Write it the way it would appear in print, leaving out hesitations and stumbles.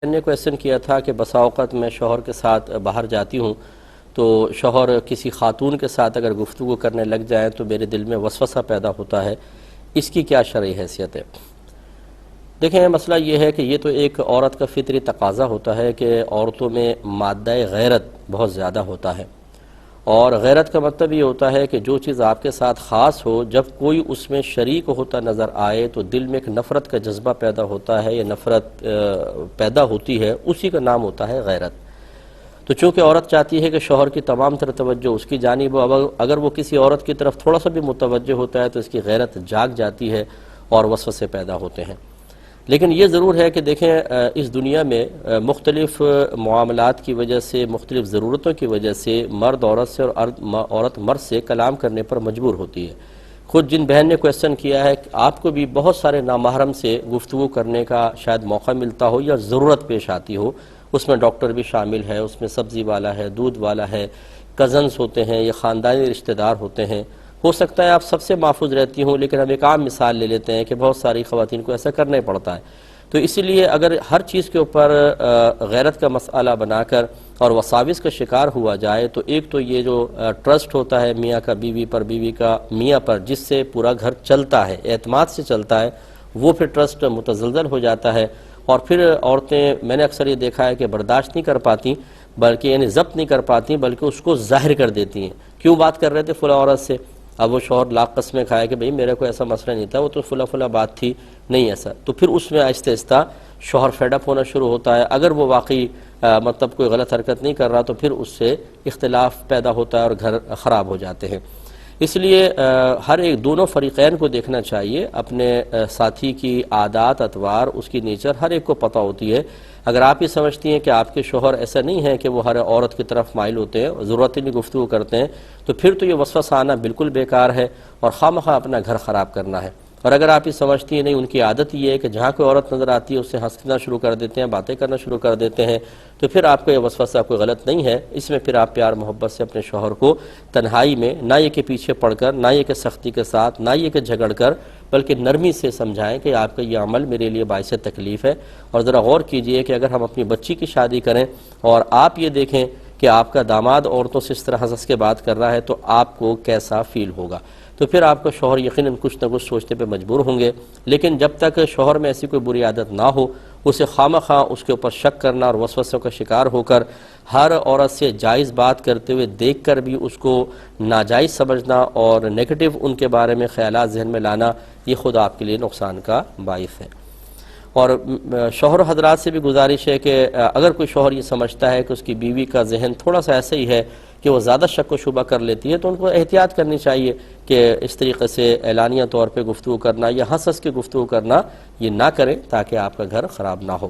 میں نے کویسچن کیا تھا کہ بسا اوقات میں شوہر کے ساتھ باہر جاتی ہوں تو شوہر کسی خاتون کے ساتھ اگر گفتگو کرنے لگ جائیں تو میرے دل میں وسوسہ پیدا ہوتا ہے، اس کی کیا شرعی حیثیت ہے؟ دیکھیں، مسئلہ یہ ہے کہ یہ تو ایک عورت کا فطری تقاضا ہوتا ہے کہ عورتوں میں مادہ غیرت بہت زیادہ ہوتا ہے، اور غیرت کا مطلب یہ ہوتا ہے کہ جو چیز آپ کے ساتھ خاص ہو، جب کوئی اس میں شریک ہوتا نظر آئے تو دل میں ایک نفرت کا جذبہ پیدا ہوتا ہے، یا نفرت پیدا ہوتی ہے، اسی کا نام ہوتا ہے غیرت۔ تو چونکہ عورت چاہتی ہے کہ شوہر کی تمام تر توجہ اس کی جانب ہو، اگر وہ کسی عورت کی طرف تھوڑا سا بھی متوجہ ہوتا ہے تو اس کی غیرت جاگ جاتی ہے اور وسوسے پیدا ہوتے ہیں۔ لیکن یہ ضرور ہے کہ دیکھیں، اس دنیا میں مختلف معاملات کی وجہ سے، مختلف ضرورتوں کی وجہ سے مرد عورت سے اور عورت مرد سے کلام کرنے پر مجبور ہوتی ہے۔ خود جن بہن نے کویسچن کیا ہے کہ آپ کو بھی بہت سارے نامحرم سے گفتگو کرنے کا شاید موقع ملتا ہو یا ضرورت پیش آتی ہو، اس میں ڈاکٹر بھی شامل ہے، اس میں سبزی والا ہے، دودھ والا ہے، کزنز ہوتے ہیں، یا خاندانی رشتہ دار ہوتے ہیں۔ ہو سکتا ہے آپ سب سے محفوظ رہتی ہوں، لیکن ہم ایک عام مثال لے لیتے ہیں کہ بہت ساری خواتین کو ایسا کرنا پڑتا ہے۔ تو اسی لیے اگر ہر چیز کے اوپر غیرت کا مسئلہ بنا کر اور وساوس کا شکار ہوا جائے تو ایک تو یہ جو ٹرسٹ ہوتا ہے میاں کا بیوی پر، بیوی کا میاں پر، جس سے پورا گھر چلتا ہے، اعتماد سے چلتا ہے، وہ پھر ٹرسٹ متزلزل ہو جاتا ہے، اور پھر عورتیں، میں نے اکثر یہ دیکھا ہے کہ برداشت نہیں کر پاتی، بلکہ یعنی ضبط نہیں کر پاتی، بلکہ اس کو ظاہر کر دیتی ہیں۔ کیوں بات کر رہے تھے فلاں عورت سے؟ اب وہ شوہر لاکھ قسمیں کھائے کہ بھئی میرا کوئی ایسا مسئلہ نہیں تھا، وہ تو فلاں بات تھی، نہیں ایسا۔ تو پھر اس میں آہستہ آہستہ شوہر فیڈ اپ ہونا شروع ہوتا ہے۔ اگر وہ واقعی مطلب کوئی غلط حرکت نہیں کر رہا تو پھر اس سے اختلاف پیدا ہوتا ہے اور گھر خراب ہو جاتے ہیں۔ اس لیے ہر ایک دونوں فریقین کو دیکھنا چاہیے، اپنے ساتھی کی عادات، اطوار، اس کی نیچر ہر ایک کو پتہ ہوتی ہے۔ اگر آپ یہ سمجھتی ہیں کہ آپ کے شوہر ایسا نہیں ہے کہ وہ ہر عورت کی طرف مائل ہوتے ہیں، ضرورت نہیں گفتگو کرتے ہیں، تو پھر تو یہ وسوسہ آنا بالکل بیکار ہے اور خواہ اپنا گھر خراب کرنا ہے۔ اور اگر آپ یہ سمجھتی ہیں نہیں، ان کی عادت یہ ہے کہ جہاں کوئی عورت نظر آتی ہے اس سے ہنسنا شروع کر دیتے ہیں، باتیں کرنا شروع کر دیتے ہیں، تو پھر آپ کا یہ وسوسہ کوئی غلط نہیں ہے۔ اس میں پھر آپ پیار محبت سے اپنے شوہر کو تنہائی میں، نہ یہ کہ پیچھے پڑ کر، نہ یہ کہ سختی کے ساتھ، نہ یہ کہ جھگڑ کر، بلکہ نرمی سے سمجھائیں کہ آپ کا یہ عمل میرے لیے باعث تکلیف ہے۔ اور ذرا غور کیجئے کہ اگر ہم اپنی بچی کی شادی کریں اور آپ یہ دیکھیں کہ آپ کا داماد عورتوں سے اس طرح ہنس کے بات کر رہا ہے تو آپ کو کیسا فیل ہوگا؟ تو پھر آپ کا شوہر یقیناً کچھ نہ کچھ سوچنے پہ مجبور ہوں گے۔ لیکن جب تک شوہر میں ایسی کوئی بری عادت نہ ہو، اسے خواہ اس کے اوپر شک کرنا اور وسوسوں کا شکار ہو کر ہر عورت سے جائز بات کرتے ہوئے دیکھ کر بھی اس کو ناجائز سمجھنا اور نیگیٹو ان کے بارے میں خیالات ذہن میں لانا، یہ خود آپ کے لیے نقصان کا باعث ہے۔ اور شوہر حضرات سے بھی گزارش ہے کہ اگر کوئی شوہر یہ سمجھتا ہے کہ اس کی بیوی کا ذہن تھوڑا سا ایسا ہی ہے کہ وہ زیادہ شک و شبہ کر لیتی ہے، تو ان کو احتیاط کرنی چاہیے کہ اس طریقے سے اعلانیہ طور پہ گفتگو کرنا یا ہنس کے گفتگو کرنا یہ نہ کریں، تاکہ آپ کا گھر خراب نہ ہو۔